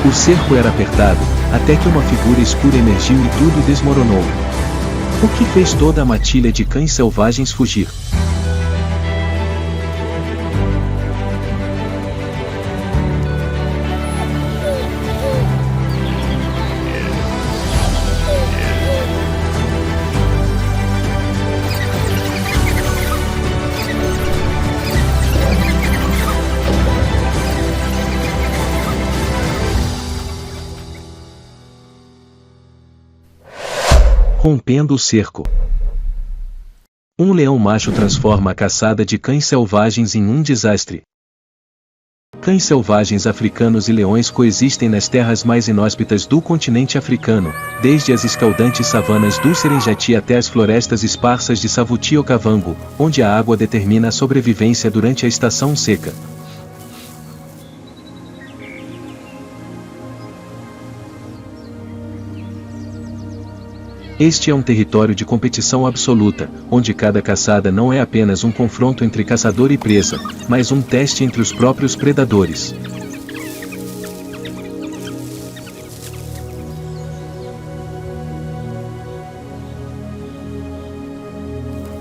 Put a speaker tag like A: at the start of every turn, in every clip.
A: O cerco era apertado, até que uma figura escura emergiu e tudo desmoronou. O que fez toda a matilha de cães selvagens fugir? Rompendo o cerco. Um leão macho transforma a caçada de cães selvagens em um desastre. Cães selvagens africanos e leões coexistem nas terras mais inóspitas do continente africano, desde as escaldantes savanas do Serengeti até as florestas esparsas de Savuti-Okavango, onde a água determina a sobrevivência durante a estação seca. Este é um território de competição absoluta, onde cada caçada não é apenas um confronto entre caçador e presa, mas um teste entre os próprios predadores.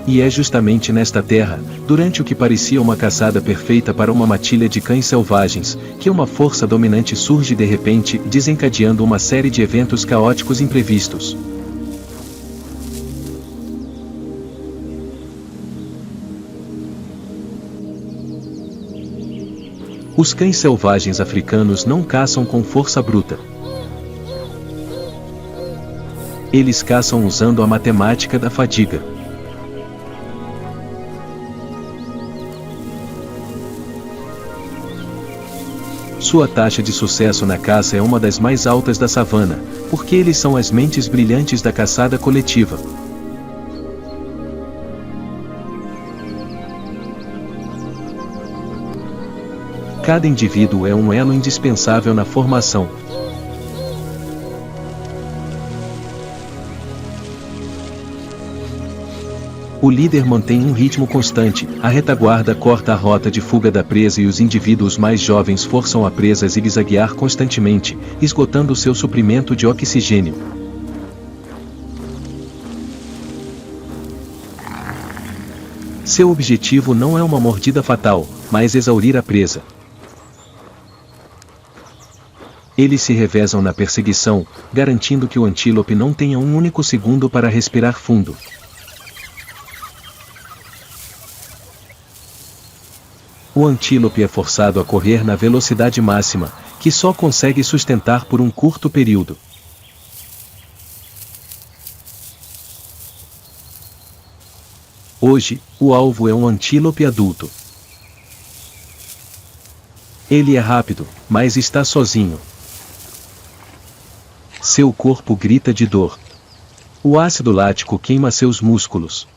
A: E é justamente nesta terra, durante o que parecia uma caçada perfeita para uma matilha de cães selvagens, que uma força dominante surge de repente, desencadeando uma série de eventos caóticos imprevistos. Os cães selvagens africanos não caçam com força bruta. Eles caçam usando a matemática da fadiga. Sua taxa de sucesso na caça é uma das mais altas da savana, porque eles são as mentes brilhantes da caçada coletiva. Cada indivíduo é um elo indispensável na formação. O líder mantém um ritmo constante, a retaguarda corta a rota de fuga da presa e os indivíduos mais jovens forçam a presa a zigue-zaguear constantemente, esgotando seu suprimento de oxigênio. Seu objetivo não é uma mordida fatal, mas exaurir a presa. Eles se revezam na perseguição, garantindo que o antílope não tenha um único segundo para respirar fundo. O antílope é forçado a correr na velocidade máxima, que só consegue sustentar por um curto período. Hoje, o alvo é um antílope adulto. Ele é rápido, mas está sozinho. Seu corpo grita de dor. O ácido lático queima seus músculos.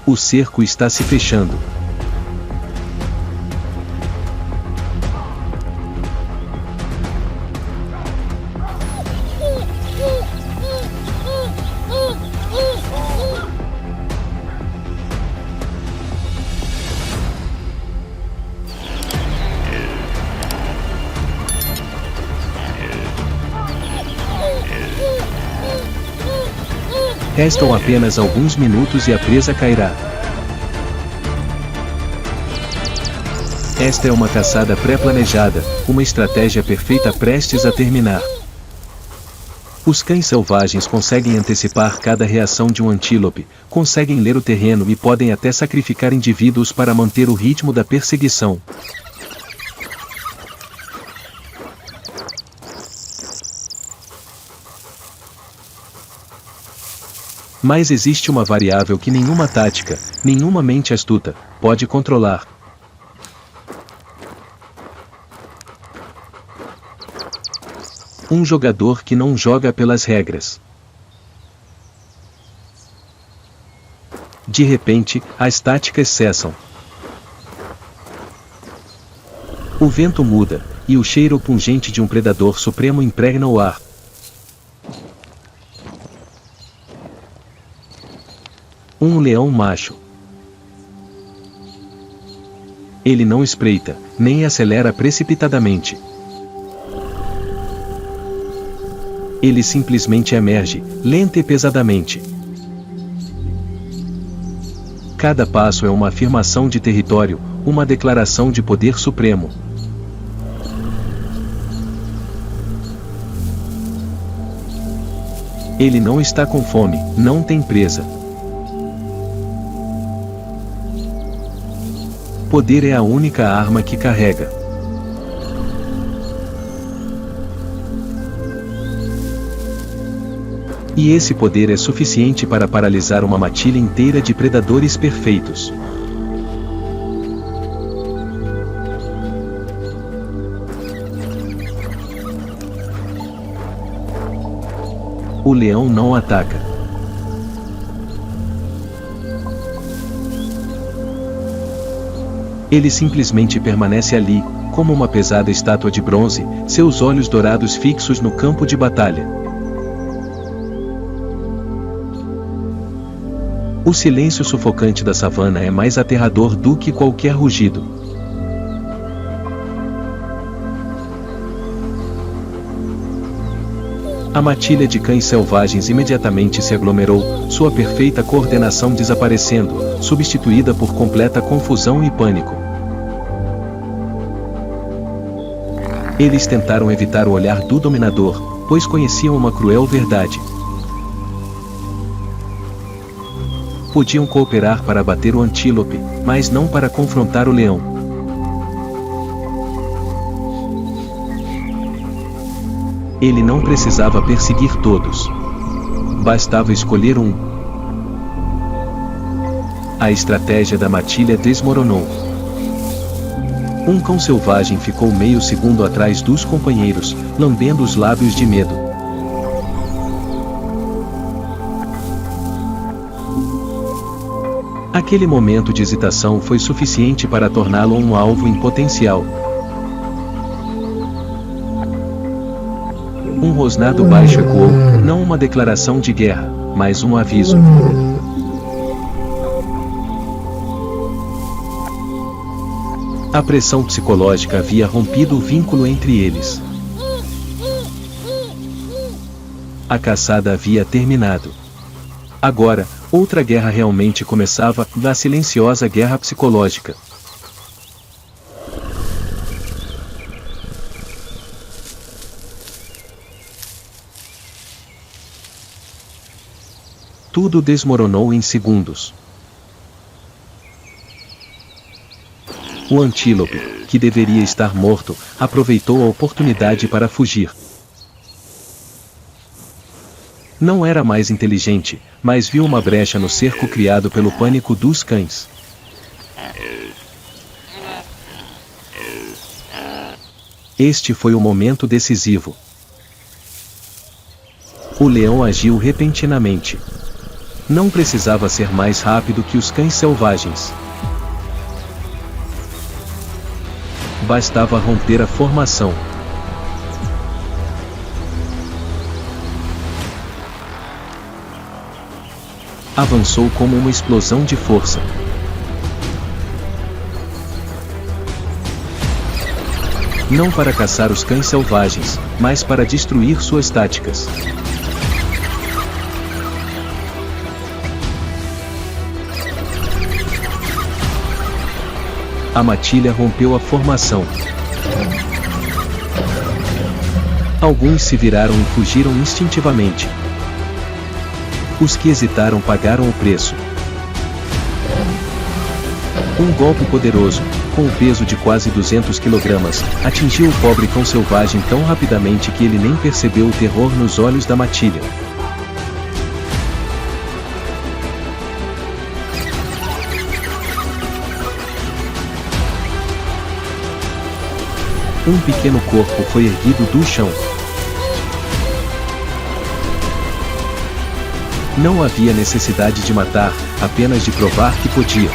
A: O cerco está se fechando. Restam apenas alguns minutos e a presa cairá. Esta é uma caçada pré-planejada, uma estratégia perfeita prestes a terminar. Os cães selvagens conseguem antecipar cada reação de um antílope, conseguem ler o terreno e podem até sacrificar indivíduos para manter o ritmo da perseguição. Mas existe uma variável que nenhuma tática, nenhuma mente astuta, pode controlar. Um jogador que não joga pelas regras. De repente, as táticas cessam. O vento muda, e o cheiro pungente de um predador supremo impregna o ar. Um leão macho. Ele não espreita, nem acelera precipitadamente. Ele simplesmente emerge, lenta e pesadamente. Cada passo é uma afirmação de território, uma declaração de poder supremo. Ele não está com fome, não tem presa. Poder é a única arma que carrega. E esse poder é suficiente para paralisar uma matilha inteira de predadores perfeitos. O leão não ataca. Ele simplesmente permanece ali, como uma pesada estátua de bronze, seus olhos dourados fixos no campo de batalha. O silêncio sufocante da savana é mais aterrador do que qualquer rugido. A matilha de cães selvagens imediatamente se aglomerou, sua perfeita coordenação desaparecendo, substituída por completa confusão e pânico. Eles tentaram evitar o olhar do dominador, pois conheciam uma cruel verdade. Podiam cooperar para bater o antílope, mas não para confrontar o leão. Ele não precisava perseguir todos. Bastava escolher um. A estratégia da matilha desmoronou. Um cão selvagem ficou meio segundo atrás dos companheiros, lambendo os lábios de medo. Aquele momento de hesitação foi suficiente para torná-lo um alvo em potencial. Um rosnado baixo ecoou, não uma declaração de guerra, mas um aviso. A pressão psicológica havia rompido o vínculo entre eles. A caçada havia terminado. Agora, outra guerra realmente começava, a silenciosa guerra psicológica. Tudo desmoronou em segundos. O antílope, que deveria estar morto, aproveitou a oportunidade para fugir. Não era mais inteligente, mas viu uma brecha no cerco criado pelo pânico dos cães. Este foi o momento decisivo. O leão agiu repentinamente. Não precisava ser mais rápido que os cães selvagens. Bastava romper a formação. Avançou como uma explosão de força. Não para caçar os cães selvagens, mas para destruir suas táticas. A matilha rompeu a formação. Alguns se viraram e fugiram instintivamente. Os que hesitaram pagaram o preço. Um golpe poderoso, com o peso de quase 200 kg, atingiu o pobre cão selvagem tão rapidamente que ele nem percebeu o terror nos olhos da matilha. Um pequeno corpo foi erguido do chão. Não havia necessidade de matar, apenas de provar que podia.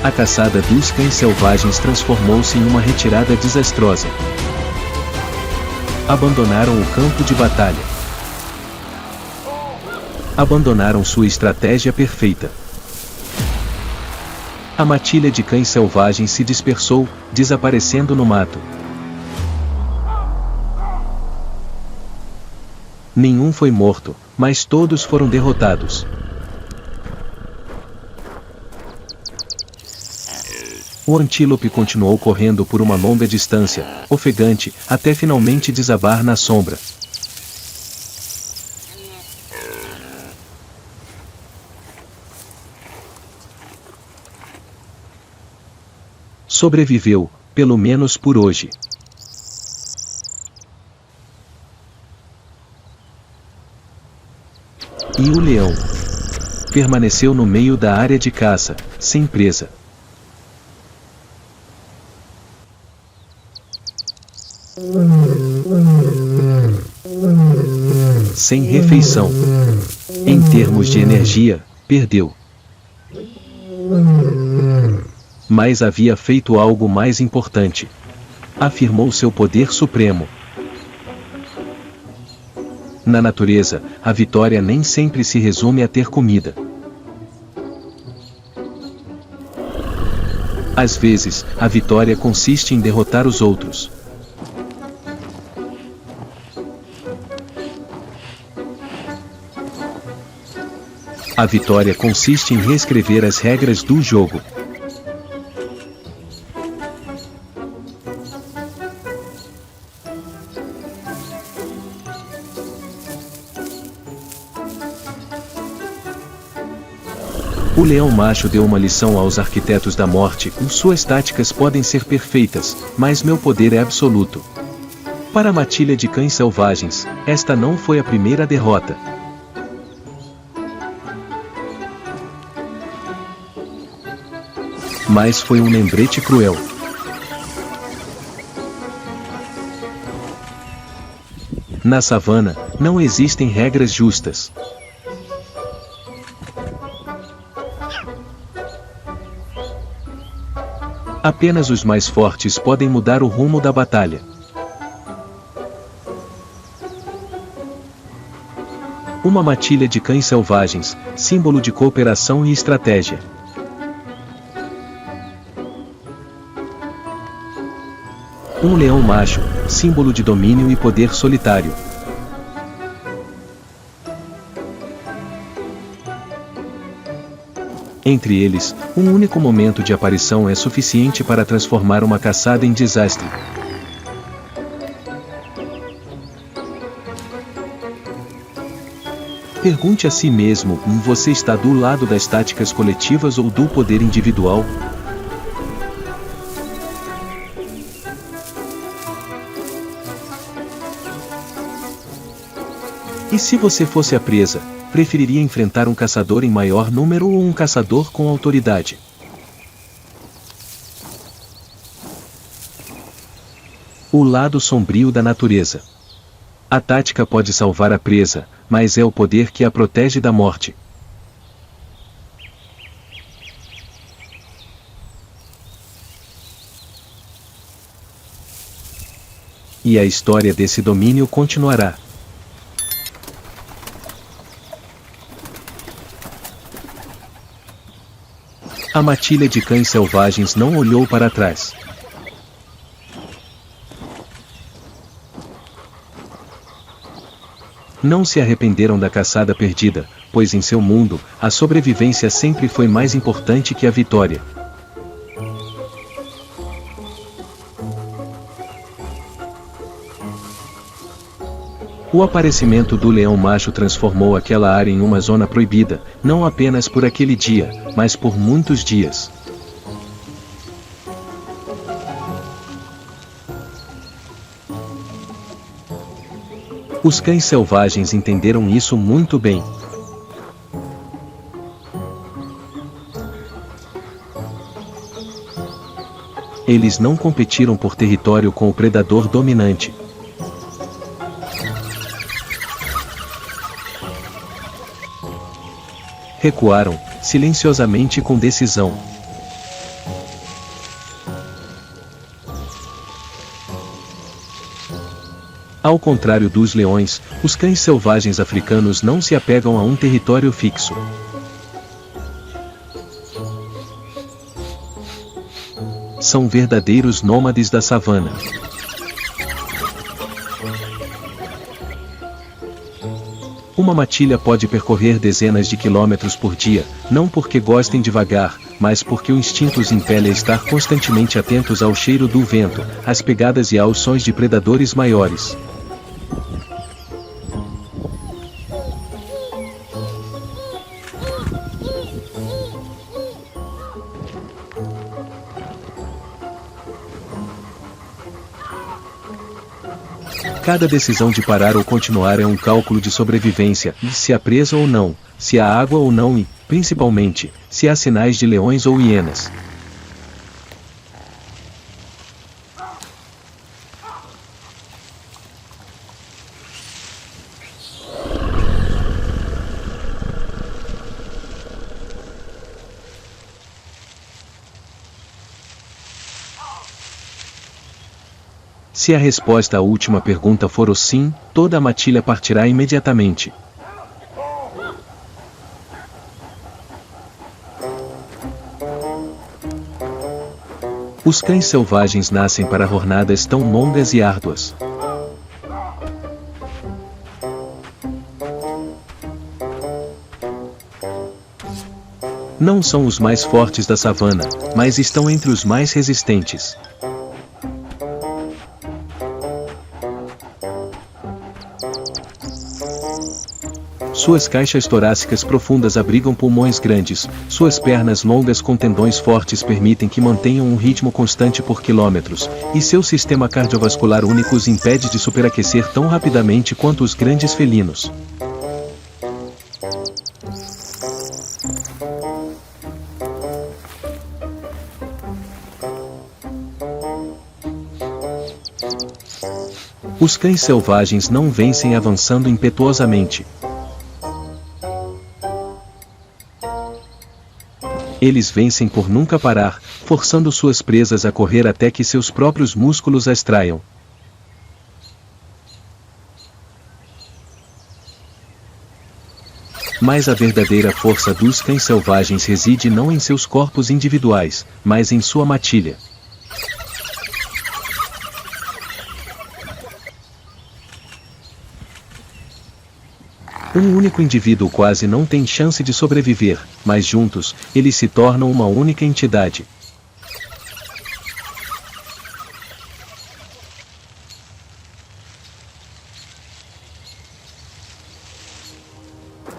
A: A caçada dos cães selvagens transformou-se em uma retirada desastrosa. Abandonaram o campo de batalha. Abandonaram sua estratégia perfeita. A matilha de cães selvagens se dispersou, desaparecendo no mato. Nenhum foi morto, mas todos foram derrotados. O antílope continuou correndo por uma longa distância, ofegante, até finalmente desabar na sombra. Sobreviveu, pelo menos por hoje. E o leão permaneceu no meio da área de caça, sem presa. Sem refeição. Em termos de energia, perdeu. Mas havia feito algo mais importante. Afirmou seu poder supremo. Na natureza, a vitória nem sempre se resume a ter comida. Às vezes, a vitória consiste em derrotar os outros. A vitória consiste em reescrever as regras do jogo. O leão macho deu uma lição aos arquitetos da morte: suas táticas podem ser perfeitas, mas meu poder é absoluto. Para a matilha de cães selvagens, esta não foi a primeira derrota. Mas foi um lembrete cruel. Na savana, não existem regras justas. Apenas os mais fortes podem mudar o rumo da batalha. Uma matilha de cães selvagens, símbolo de cooperação e estratégia. Um leão macho, símbolo de domínio e poder solitário. Entre eles, um único momento de aparição é suficiente para transformar uma caçada em desastre. Pergunte a si mesmo: você está do lado das táticas coletivas ou do poder individual? E se você fosse a presa, preferiria enfrentar um caçador em maior número ou um caçador com autoridade? O lado sombrio da natureza. A tática pode salvar a presa, mas é o poder que a protege da morte. E a história desse domínio continuará. A matilha de cães selvagens não olhou para trás. Não se arrependeram da caçada perdida, pois em seu mundo, a sobrevivência sempre foi mais importante que a vitória. O aparecimento do leão macho transformou aquela área em uma zona proibida, não apenas por aquele dia, mas por muitos dias. Os cães selvagens entenderam isso muito bem. Eles não competiram por território com o predador dominante. recuaram, silenciosamente e com decisão. Ao contrário dos leões, os cães selvagens africanos não se apegam a um território fixo. São verdadeiros nômades da savana. Uma matilha pode percorrer dezenas de quilômetros por dia, não porque gostem de vagar, mas porque o instinto os impele a estar constantemente atentos ao cheiro do vento, às pegadas e aos sons de predadores maiores. Cada decisão de parar ou continuar é um cálculo de sobrevivência, se há presa ou não, se há água ou não e, principalmente, se há sinais de leões ou hienas. Se a resposta à última pergunta for o sim, toda a matilha partirá imediatamente. Os cães selvagens nascem para jornadas tão longas e árduas. Não são os mais fortes da savana, mas estão entre os mais resistentes. Suas caixas torácicas profundas abrigam pulmões grandes, suas pernas longas com tendões fortes permitem que mantenham um ritmo constante por quilômetros, e seu sistema cardiovascular único os impede de superaquecer tão rapidamente quanto os grandes felinos. Os cães selvagens não vencem avançando impetuosamente. Eles vencem por nunca parar, forçando suas presas a correr até que seus próprios músculos as traiam. Mas a verdadeira força dos cães selvagens reside não em seus corpos individuais, mas em sua matilha. Um único indivíduo quase não tem chance de sobreviver, mas juntos, eles se tornam uma única entidade.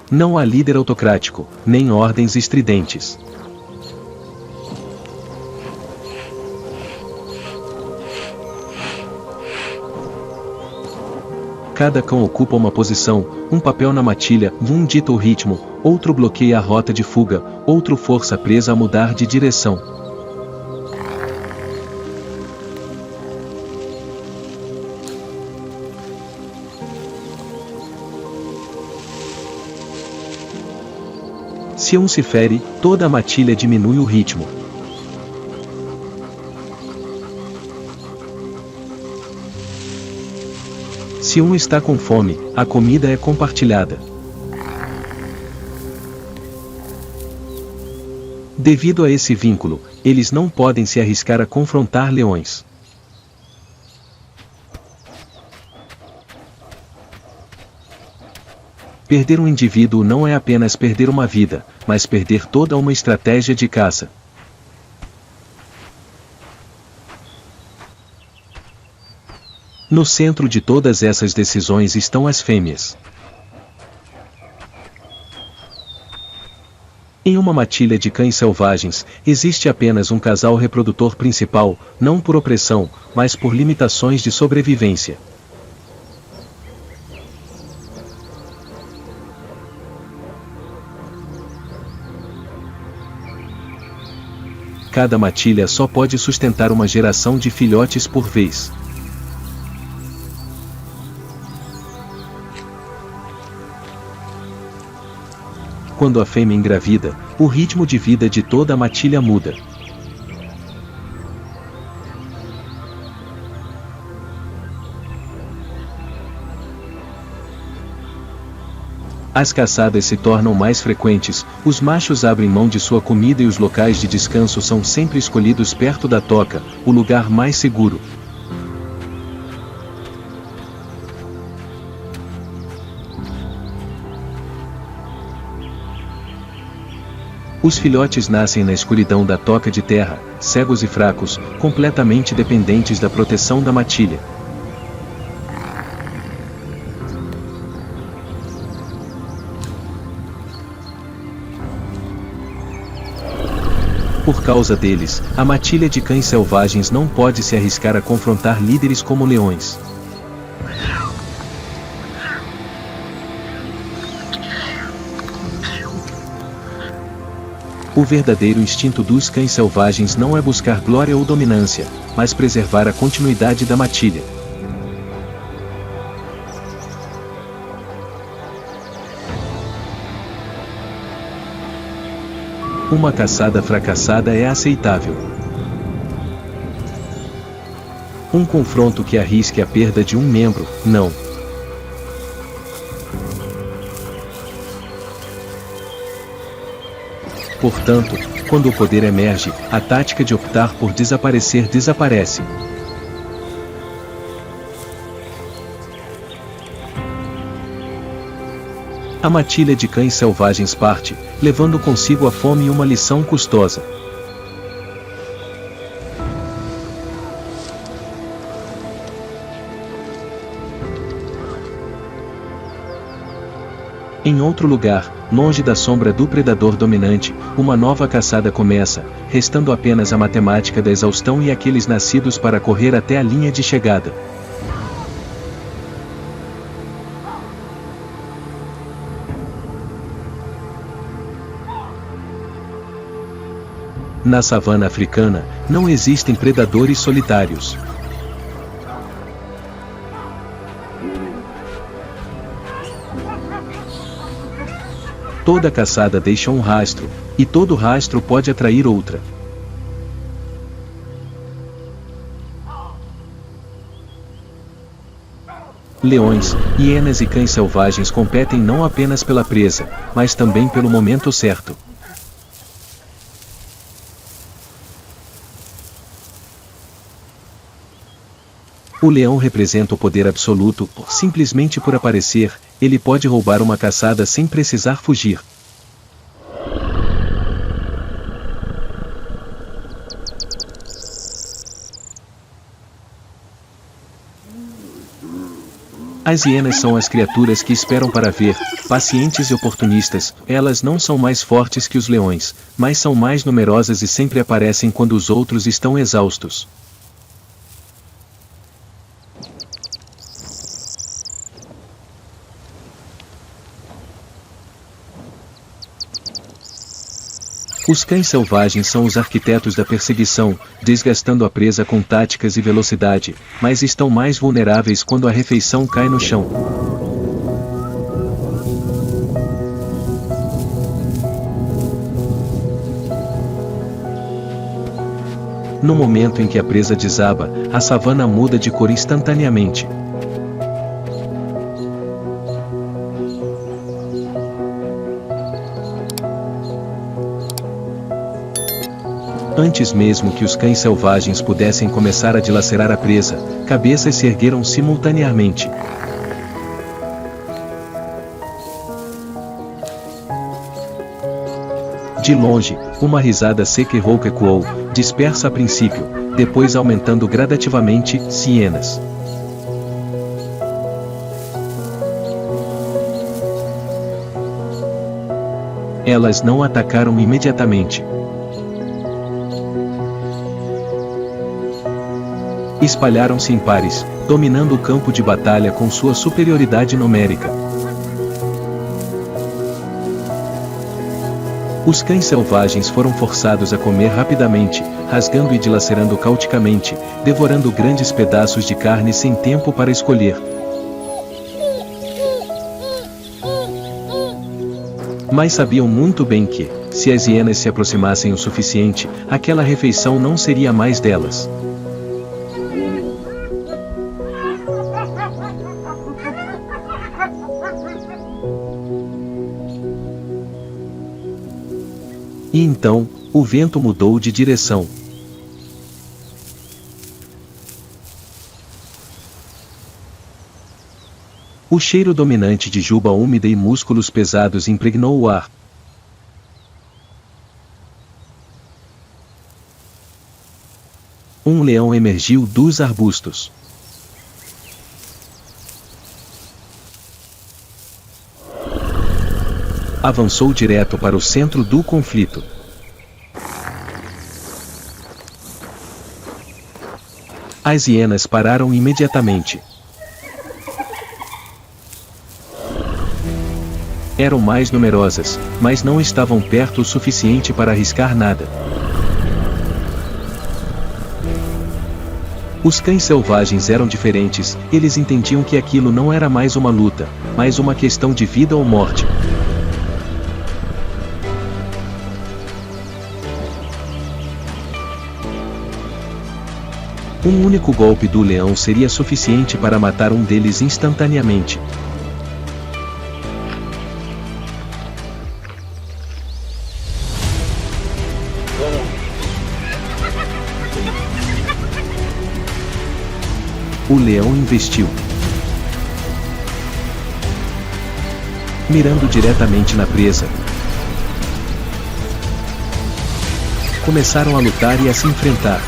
A: Não há líder autocrático, nem ordens estridentes. Cada cão ocupa uma posição, um papel na matilha, um dita o ritmo, outro bloqueia a rota de fuga, outro força a presa a mudar de direção. Se um se fere, toda a matilha diminui o ritmo. Se um está com fome, a comida é compartilhada. Devido a esse vínculo, eles não podem se arriscar a confrontar leões. Perder um indivíduo não é apenas perder uma vida, mas perder toda uma estratégia de caça. No centro de todas essas decisões estão as fêmeas. Em uma matilha de cães selvagens, existe apenas um casal reprodutor principal, não por opressão, mas por limitações de sobrevivência. Cada matilha só pode sustentar uma geração de filhotes por vez. quando a fêmea engravida, o ritmo de vida de toda a matilha muda. As caçadas se tornam mais frequentes, os machos abrem mão de sua comida e os locais de descanso são sempre escolhidos perto da toca, o lugar mais seguro. Os filhotes nascem na escuridão da toca de terra, cegos e fracos, completamente dependentes da proteção da matilha. Por causa deles, a matilha de cães selvagens não pode se arriscar a confrontar líderes como leões. O verdadeiro instinto dos cães selvagens não é buscar glória ou dominância, mas preservar a continuidade da matilha. Uma caçada fracassada é aceitável. Um confronto que arrisque a perda de um membro, não. Portanto, quando o poder emerge, a tática de optar por desaparecer desaparece. A matilha de cães selvagens parte, levando consigo a fome e uma lição custosa. Em outro lugar, longe da sombra do predador dominante, uma nova caçada começa, restando apenas a matemática da exaustão e aqueles nascidos para correr até a linha de chegada. Na savana africana, não existem predadores solitários. Toda caçada deixa um rastro, e todo rastro pode atrair outra. Leões, hienas e cães selvagens competem não apenas pela presa, mas também pelo momento certo. O leão representa o poder absoluto, simplesmente por aparecer, ele pode roubar uma caçada sem precisar fugir. As hienas são as criaturas que esperam para ver, pacientes e oportunistas, elas não são mais fortes que os leões, mas são mais numerosas e sempre aparecem quando os outros estão exaustos. Os cães selvagens são os arquitetos da perseguição, desgastando a presa com táticas e velocidade, mas estão mais vulneráveis quando a refeição cai no chão. No momento em que a presa desaba, a savana muda de cor instantaneamente. Antes mesmo que os cães selvagens pudessem começar a dilacerar a presa, cabeças se ergueram simultaneamente. De longe, uma risada seca e rouca ecoou, dispersa a princípio, depois aumentando gradativamente, hienas. Elas não atacaram imediatamente. Espalharam-se em pares, dominando o campo de batalha com sua superioridade numérica. Os cães selvagens foram forçados a comer rapidamente, rasgando e dilacerando cauticamente, devorando grandes pedaços de carne sem tempo para escolher. Mas sabiam muito bem que, se as hienas se aproximassem o suficiente, aquela refeição não seria mais delas. E então, o vento mudou de direção. O cheiro dominante de juba úmida e músculos pesados impregnou o ar. Um leão emergiu dos arbustos. Avançou direto para o centro do conflito. As hienas pararam imediatamente. Eram mais numerosas, mas não estavam perto o suficiente para arriscar nada. Os cães selvagens eram diferentes, eles entendiam que aquilo não era mais uma luta, mas uma questão de vida ou morte. Um único golpe do leão seria suficiente para matar um deles instantaneamente. O leão investiu, mirando diretamente na presa. Começaram a lutar e a se enfrentar.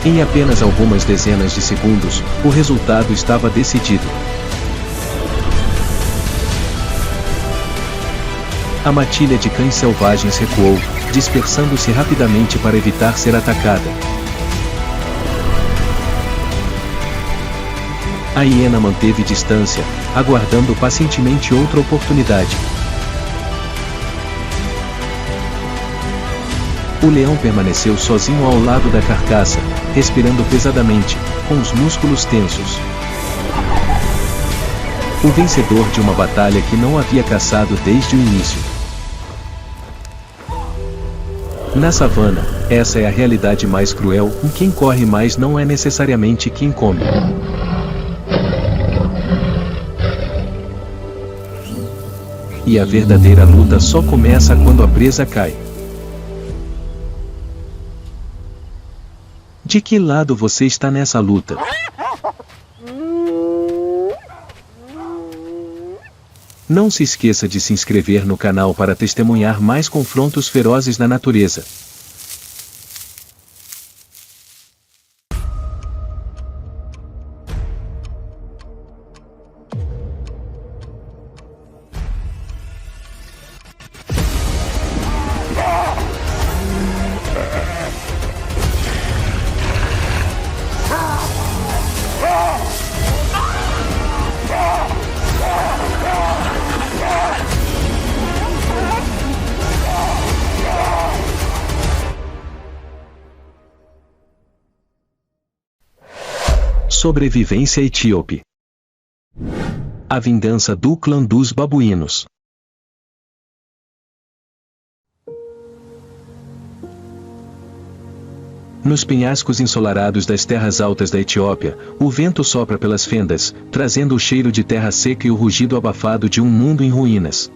A: Em apenas algumas dezenas de segundos, o resultado estava decidido. A matilha de cães selvagens recuou, dispersando-se rapidamente para evitar ser atacada. A hiena manteve distância, aguardando pacientemente outra oportunidade. O leão permaneceu sozinho ao lado da carcaça, respirando pesadamente, com os músculos tensos. O vencedor de uma batalha que não havia caçado desde o início. Na savana, essa é a realidade mais cruel, quem corre mais não é necessariamente quem come. E a verdadeira luta só começa quando a presa cai. De que lado você está nessa luta? Não se esqueça de se inscrever no canal para testemunhar mais confrontos ferozes na natureza. Sobrevivência etíope. A vingança do clã dos babuínos. Nos penhascos ensolarados das terras altas da Etiópia, o vento sopra pelas fendas, trazendo o cheiro de terra seca e o rugido abafado de um mundo em ruínas.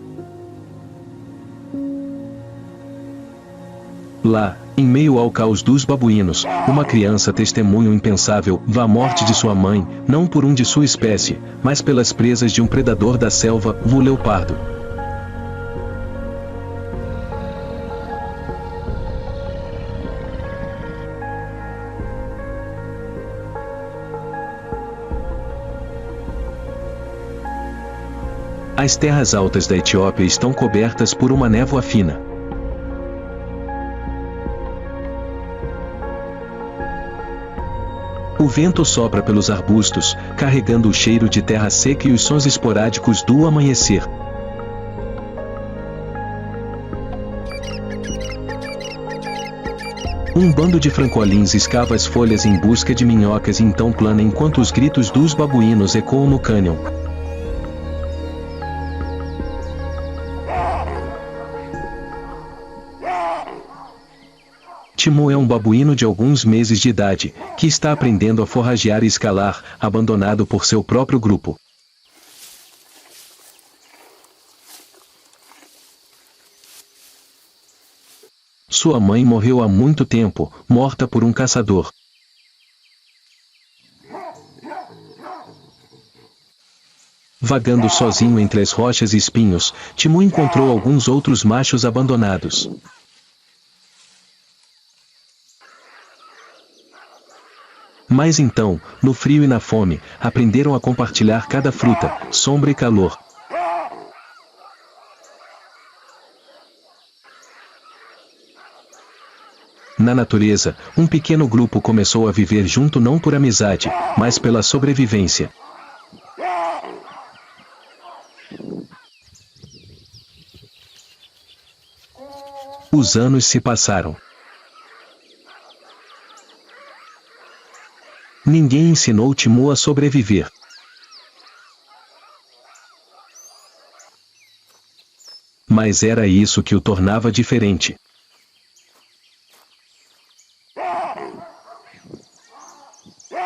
A: Lá, em meio ao caos dos babuínos, uma criança testemunha o impensável, a morte de sua mãe, não por um de sua espécie, mas pelas presas de um predador da selva, o leopardo. As terras altas da Etiópia estão cobertas por uma névoa fina. O vento sopra pelos arbustos, carregando o cheiro de terra seca e os sons esporádicos do amanhecer. Um bando de francolins escava as folhas em busca de minhocas e então plana enquanto os gritos dos babuínos ecoam no cânion. Timu é um babuíno de alguns meses de idade, que está aprendendo a forragear e escalar, abandonado por seu próprio grupo. Sua mãe morreu há muito tempo, morta por um caçador. Vagando sozinho entre as rochas e espinhos, Timu encontrou alguns outros machos abandonados. Mas então, no frio e na fome, aprenderam a compartilhar cada fruta, sombra e calor. Na natureza, um pequeno grupo começou a viver junto não por amizade, mas pela sobrevivência. Os anos se passaram. Ninguém ensinou Timu a sobreviver. Mas era isso que o tornava diferente.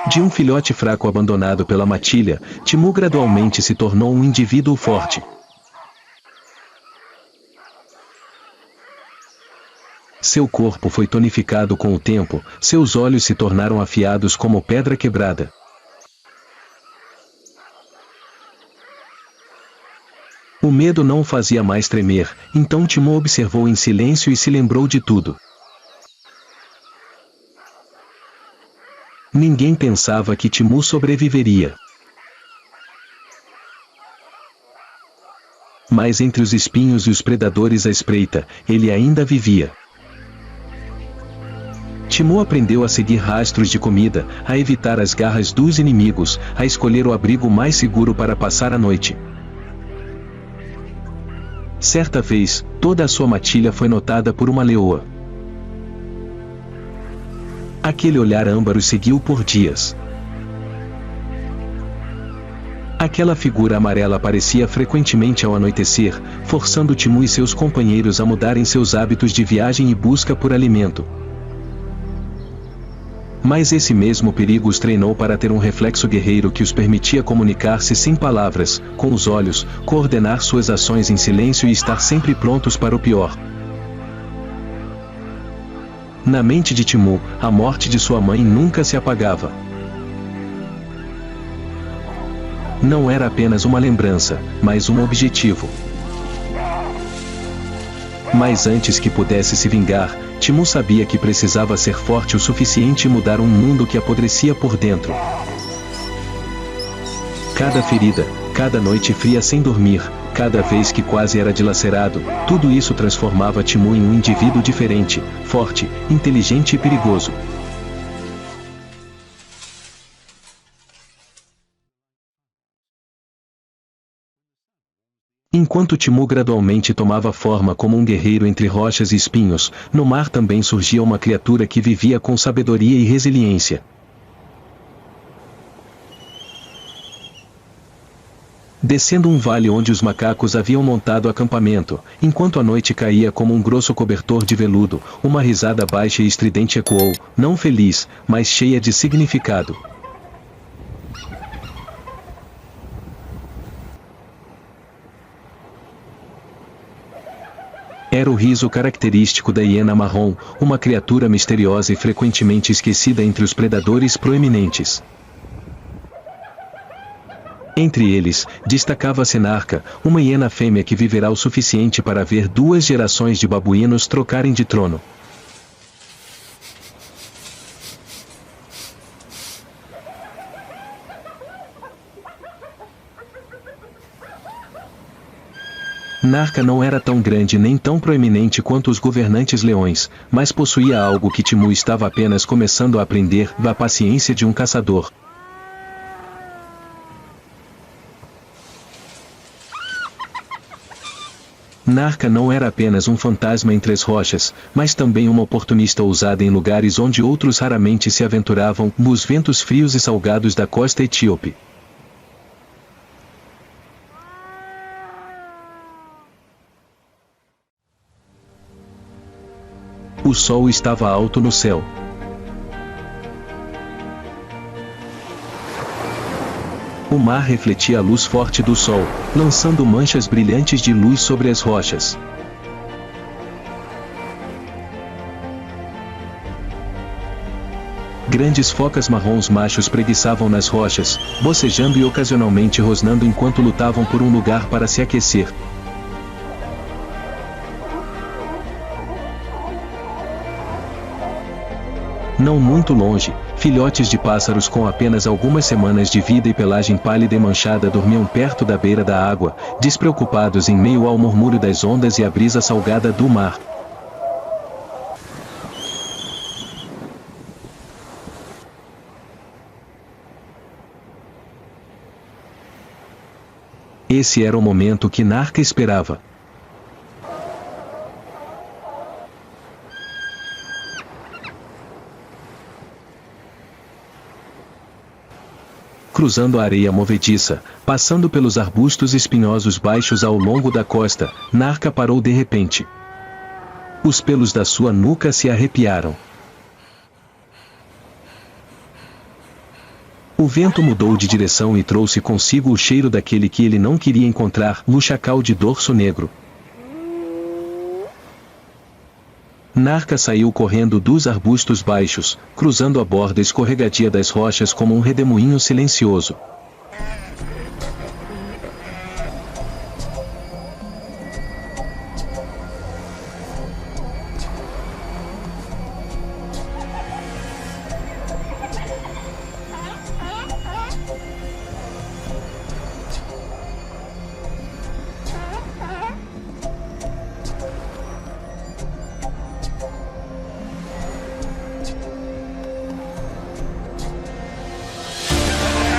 A: De um filhote fraco abandonado pela matilha, Timu gradualmente se tornou um indivíduo forte. Seu corpo foi tonificado com o tempo, seus olhos se tornaram afiados como pedra quebrada. O medo não o fazia mais tremer, então Timu observou em silêncio e se lembrou de tudo. Ninguém pensava que Timu sobreviveria. Mas entre os espinhos e os predadores à espreita, ele ainda vivia. Timu aprendeu a seguir rastros de comida, a evitar as garras dos inimigos, a escolher o abrigo mais seguro para passar a noite. Certa vez, toda a sua matilha foi notada por uma leoa. Aquele olhar âmbar o seguiu por dias. Aquela figura amarela aparecia frequentemente ao anoitecer, forçando Timu e seus companheiros a mudarem seus hábitos de viagem e busca por alimento. Mas esse mesmo perigo os treinou para ter um reflexo guerreiro que os permitia comunicar-se sem palavras, com os olhos, coordenar suas ações em silêncio e estar sempre prontos para o pior. Na mente de Timu, a morte de sua mãe nunca se apagava. Não era apenas uma lembrança, mas um objetivo. Mas antes que pudesse se vingar, Timu sabia que precisava ser forte o suficiente e mudar um mundo que apodrecia por dentro. Cada ferida, cada noite fria sem dormir, cada vez que quase era dilacerado, tudo isso transformava Timu em um indivíduo diferente, forte, inteligente e perigoso. Enquanto Timu gradualmente tomava forma como um guerreiro entre rochas e espinhos, no mar também surgia uma criatura que vivia com sabedoria e resiliência. Descendo um vale onde os macacos haviam montado acampamento, enquanto a noite caía como um grosso cobertor de veludo, uma risada baixa e estridente ecoou, não feliz, mas cheia de significado. Era o riso característico da hiena marrom, uma criatura misteriosa e frequentemente esquecida entre os predadores proeminentes. Entre eles, destacava-se Narca, uma hiena fêmea que viverá o suficiente para ver 2 gerações de babuínos trocarem de trono. Narca não era tão grande nem tão proeminente quanto os governantes leões, mas possuía algo que Timur estava apenas começando a aprender: a paciência de um caçador. Narca não era apenas um fantasma entre as rochas, mas também uma oportunista ousada em lugares onde outros raramente se aventuravam, nos ventos frios e salgados da costa etíope. O sol estava alto no céu. O mar refletia a luz forte do sol, lançando manchas brilhantes de luz sobre as rochas. Grandes focas marrons machos preguiçavam nas rochas, bocejando e ocasionalmente rosnando enquanto lutavam por um lugar para se aquecer. Não muito longe, filhotes de pássaros com apenas algumas semanas de vida e pelagem pálida e manchada dormiam perto da beira da água, despreocupados em meio ao murmúrio das ondas e à brisa salgada do mar. Esse era o momento que Narca esperava. Cruzando a areia movediça, passando pelos arbustos espinhosos baixos ao longo da costa, Narca parou de repente. Os pelos da sua nuca se arrepiaram. O vento mudou de direção e trouxe consigo o cheiro daquele que ele não queria encontrar, o chacal de dorso negro. Narca saiu correndo dos arbustos baixos, cruzando a borda escorregadia das rochas como um redemoinho silencioso.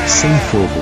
A: Sem fogo.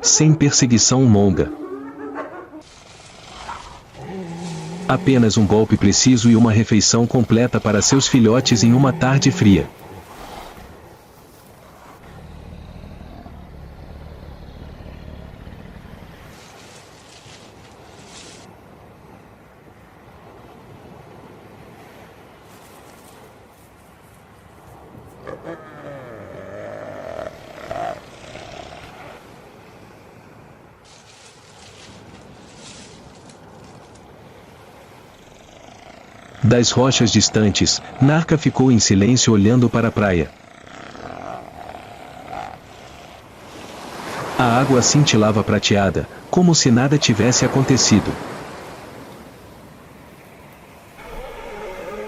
A: Sem perseguição longa. Apenas um golpe preciso e uma refeição completa para seus filhotes em uma tarde fria. Das rochas distantes, Narca ficou em silêncio olhando para a praia. A água cintilava prateada, como se nada tivesse acontecido.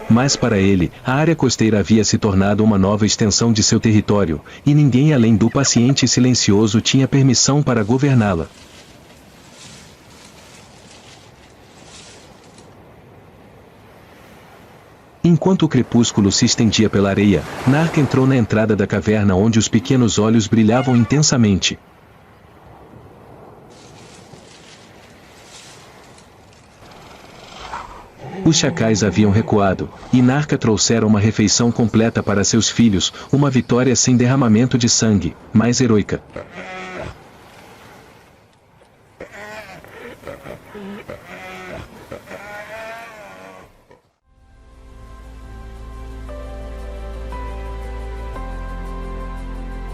A: Mas para ele, a área costeira havia se tornado uma nova extensão de seu território, e ninguém além do paciente e silencioso tinha permissão para governá-la. Enquanto o crepúsculo se estendia pela areia, Narca entrou na entrada da caverna onde os pequenos olhos brilhavam intensamente. Os chacais haviam recuado, e Narca trouxera uma refeição completa para seus filhos, uma vitória sem derramamento de sangue, mais heroica.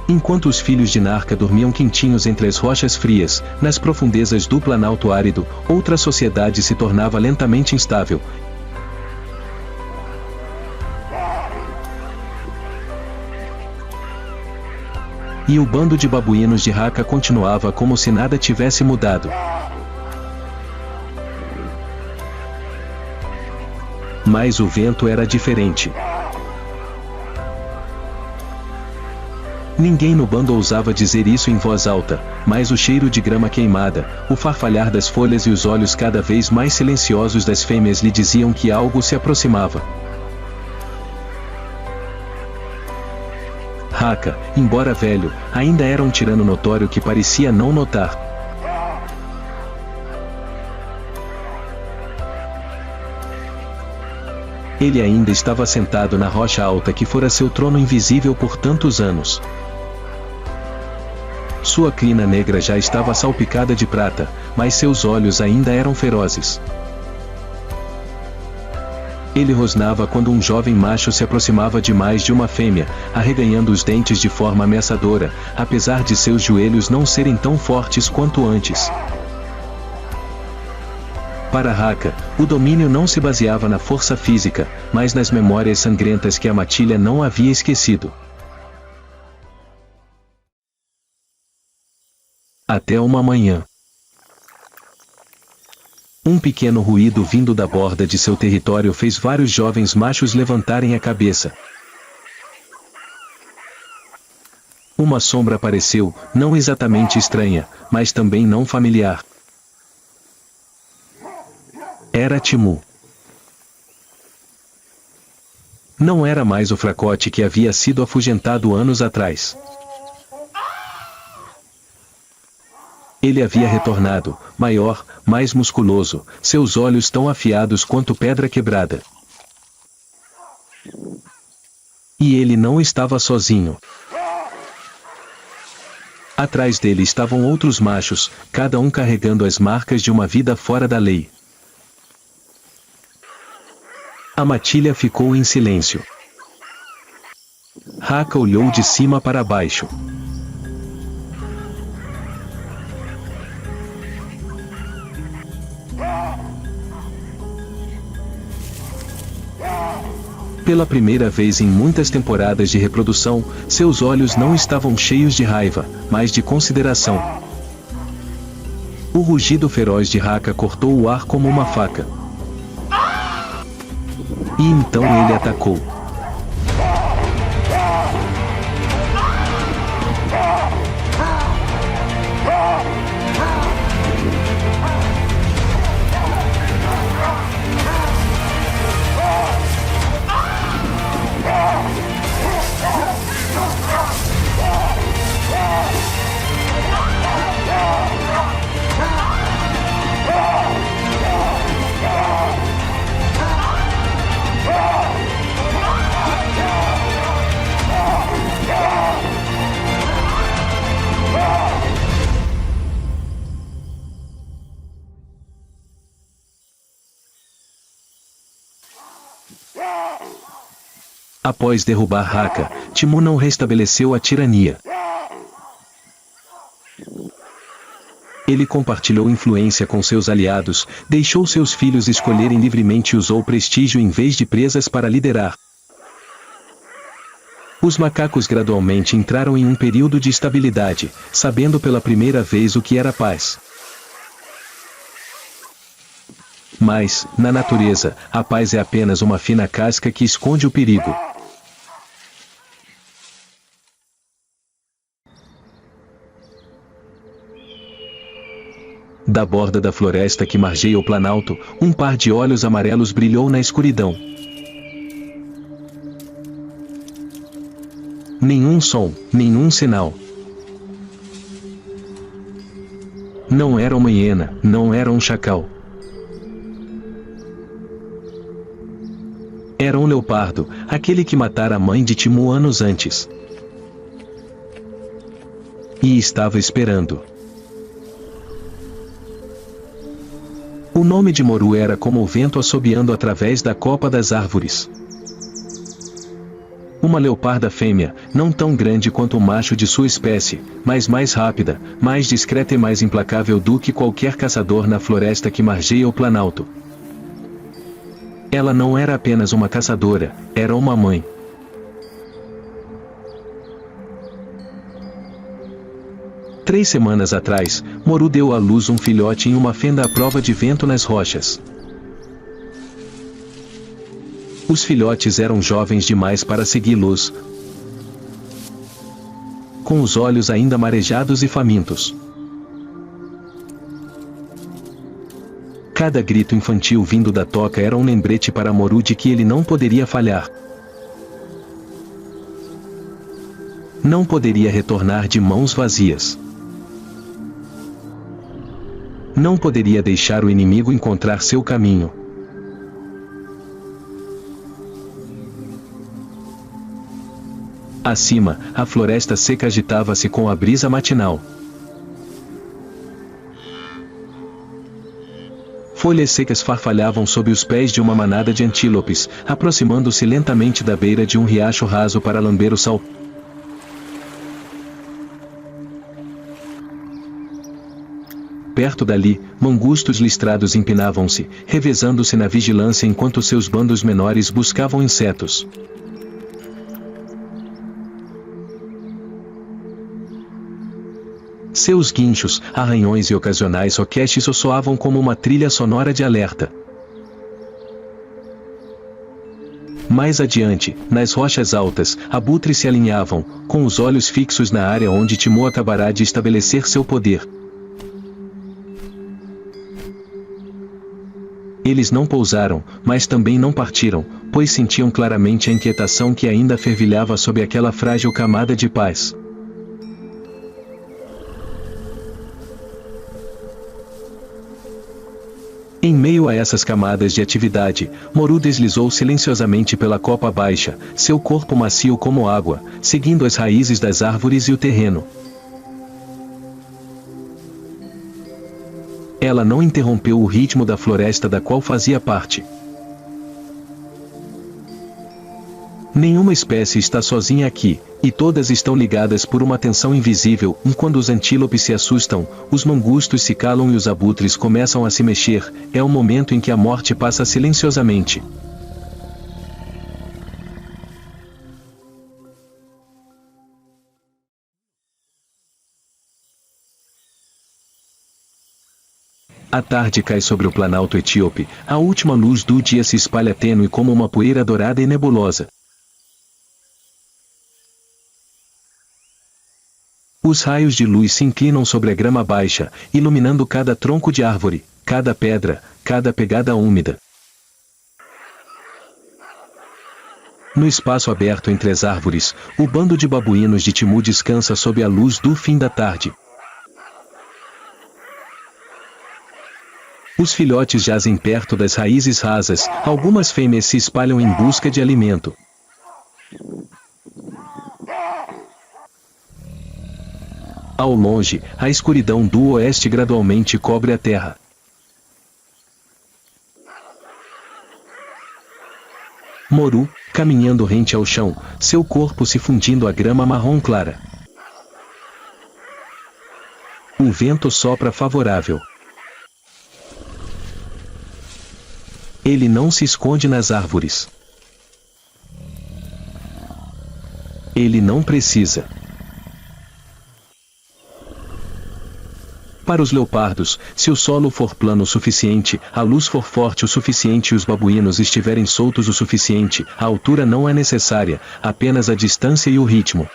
A: Enquanto os filhos de Narca dormiam quentinhos entre as rochas frias, nas profundezas do planalto árido, outra sociedade se tornava lentamente instável. E o bando de babuínos de Haka continuava como se nada tivesse mudado. Mas o vento era diferente. Ninguém no bando ousava dizer isso em voz alta, mas o cheiro de grama queimada, o farfalhar das folhas e os olhos cada vez mais silenciosos das fêmeas lhe diziam que algo se aproximava. Haka, embora velho, ainda era um tirano notório que parecia não notar. Ele ainda estava sentado na rocha alta que fora seu trono invisível por tantos anos. Sua crina negra já estava salpicada de prata, mas seus olhos ainda eram ferozes. Ele rosnava quando um jovem macho se aproximava demais de uma fêmea, arreganhando os dentes de forma ameaçadora, apesar de seus joelhos não serem tão fortes quanto antes. Para Haka, o domínio não se baseava na força física, mas nas memórias sangrentas que a matilha não havia esquecido. Até uma manhã. Um pequeno ruído vindo da borda de seu território fez vários jovens machos levantarem a cabeça. Uma sombra apareceu, não exatamente estranha, mas também não familiar. Era Timu. Não era mais o fracote que havia sido afugentado anos atrás. Ele havia retornado, maior, mais musculoso, seus olhos tão afiados quanto pedra quebrada. E ele não estava sozinho. Atrás dele estavam outros machos, cada um carregando as marcas de uma vida fora da lei. A matilha ficou em silêncio. Haka olhou de cima para baixo. Pela primeira vez em muitas temporadas de reprodução, seus olhos não estavam cheios de raiva, mas de consideração. O rugido feroz de Haka cortou o ar como uma faca. E então ele atacou. Após derrubar Haka, Timu não restabeleceu a tirania. Ele compartilhou influência com seus aliados, deixou seus filhos escolherem livremente e usou prestígio em vez de presas para liderar. Os macacos gradualmente entraram em um período de estabilidade, sabendo pela primeira vez o que era paz. Mas, na natureza, a paz é apenas uma fina casca que esconde o perigo. Da borda da floresta que margeia o planalto, um par de olhos amarelos brilhou na escuridão. Nenhum som, nenhum sinal. Não era uma hiena, não era um chacal. Era um leopardo, aquele que matara a mãe de Timu anos antes. E estava esperando. O nome de Moru era como o vento assobiando através da copa das árvores. Uma leoparda fêmea, não tão grande quanto o macho de sua espécie, mas mais rápida, mais discreta e mais implacável do que qualquer caçador na floresta que margeia o Planalto. Ela não era apenas uma caçadora, era uma mãe. Três semanas atrás, Moru deu à luz um filhote em uma fenda à prova de vento nas rochas. Os filhotes eram jovens demais para segui-los, com os olhos ainda marejados e famintos. Cada grito infantil vindo da toca era um lembrete para Moru de que ele não poderia falhar. Não poderia retornar de mãos vazias. Não poderia deixar o inimigo encontrar seu caminho. Acima, a floresta seca agitava-se com a brisa matinal. Folhas secas farfalhavam sob os pés de uma manada de antílopes, aproximando-se lentamente da beira de um riacho raso para lamber o sal. Perto dali, mangustos listrados empinavam-se, revezando-se na vigilância enquanto seus bandos menores buscavam insetos. Seus guinchos, arranhões e ocasionais roquetes soavam como uma trilha sonora de alerta. Mais adiante, nas rochas altas, abutres se alinhavam, com os olhos fixos na área onde Timur acabará de estabelecer seu poder. Eles não pousaram, mas também não partiram, pois sentiam claramente a inquietação que ainda fervilhava sob aquela frágil camada de paz. Em meio a essas camadas de atividade, Moru deslizou silenciosamente pela copa baixa, seu corpo macio como água, seguindo as raízes das árvores e o terreno. Ela não interrompeu o ritmo da floresta da qual fazia parte. Nenhuma espécie está sozinha aqui, e todas estão ligadas por uma tensão invisível. Quando os antílopes se assustam, os mangustos se calam e os abutres começam a se mexer, é o momento em que a morte passa silenciosamente. A tarde cai sobre o planalto etíope, a última luz do dia se espalha tênue como uma poeira dourada e nebulosa. Os raios de luz se inclinam sobre a grama baixa, iluminando cada tronco de árvore, cada pedra, cada pegada úmida. No espaço aberto entre as árvores, o bando de babuínos de Timur descansa sob a luz do fim da tarde. Os filhotes jazem perto das raízes rasas, algumas fêmeas se espalham em busca de alimento. Ao longe, a escuridão do oeste gradualmente cobre a terra. Moru, caminhando rente ao chão, seu corpo se fundindo à grama marrom clara. O vento sopra favorável. Ele não se esconde nas árvores. Ele não precisa. Para os leopardos, se o solo for plano o suficiente, a luz for forte o suficiente e os babuínos estiverem soltos o suficiente, a altura não é necessária, apenas a distância e o ritmo.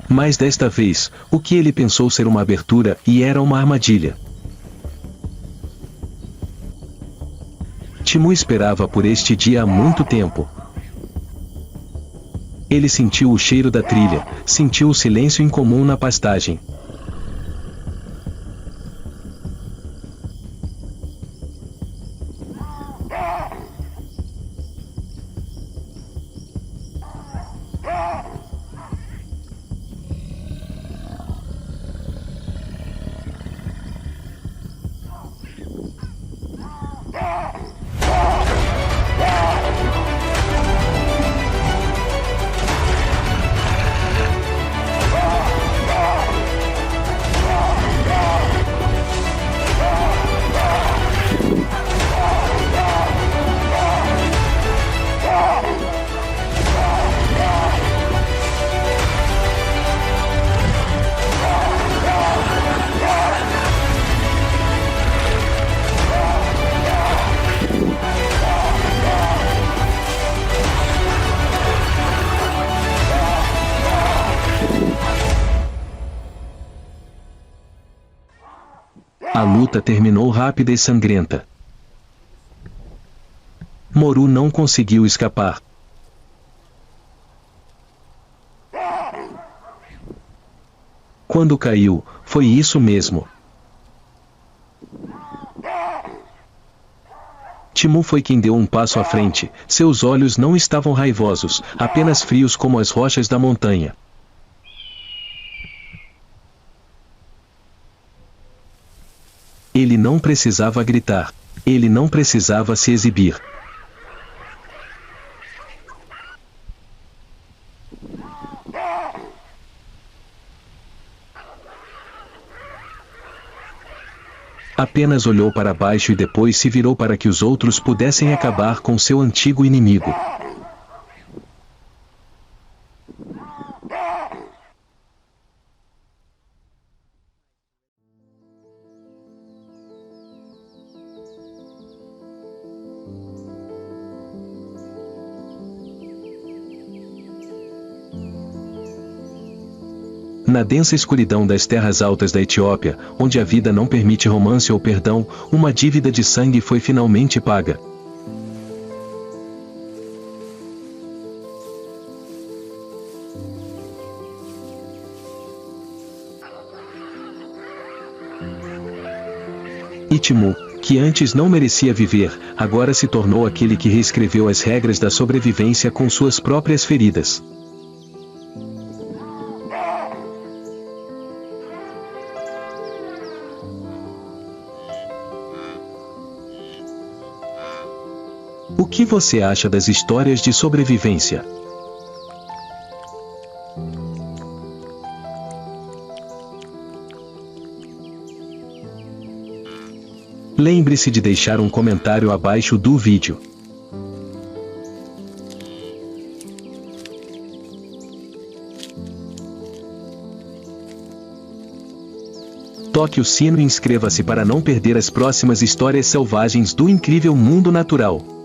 A: Mas desta vez, o que ele pensou ser uma abertura, e era uma armadilha. Timur esperava por este dia há muito tempo. Ele sentiu o cheiro da trilha, sentiu o silêncio incomum na pastagem. A luta terminou rápida e sangrenta. Moru não conseguiu escapar. Quando caiu, foi isso mesmo. Timur foi quem deu um passo à frente. Seus olhos não estavam raivosos, apenas frios como as rochas da montanha. Ele não precisava gritar. Ele não precisava se exibir. Apenas olhou para baixo e depois se virou para que os outros pudessem acabar com seu antigo inimigo. Na densa escuridão das terras altas da Etiópia, onde a vida não permite romance ou perdão, uma dívida de sangue foi finalmente paga. E Timur, que antes não merecia viver, agora se tornou aquele que reescreveu as regras da sobrevivência com suas próprias feridas. O que você acha das histórias de sobrevivência? Lembre-se de deixar um comentário abaixo do vídeo. Toque o sino e inscreva-se para não perder as próximas histórias selvagens do incrível mundo natural.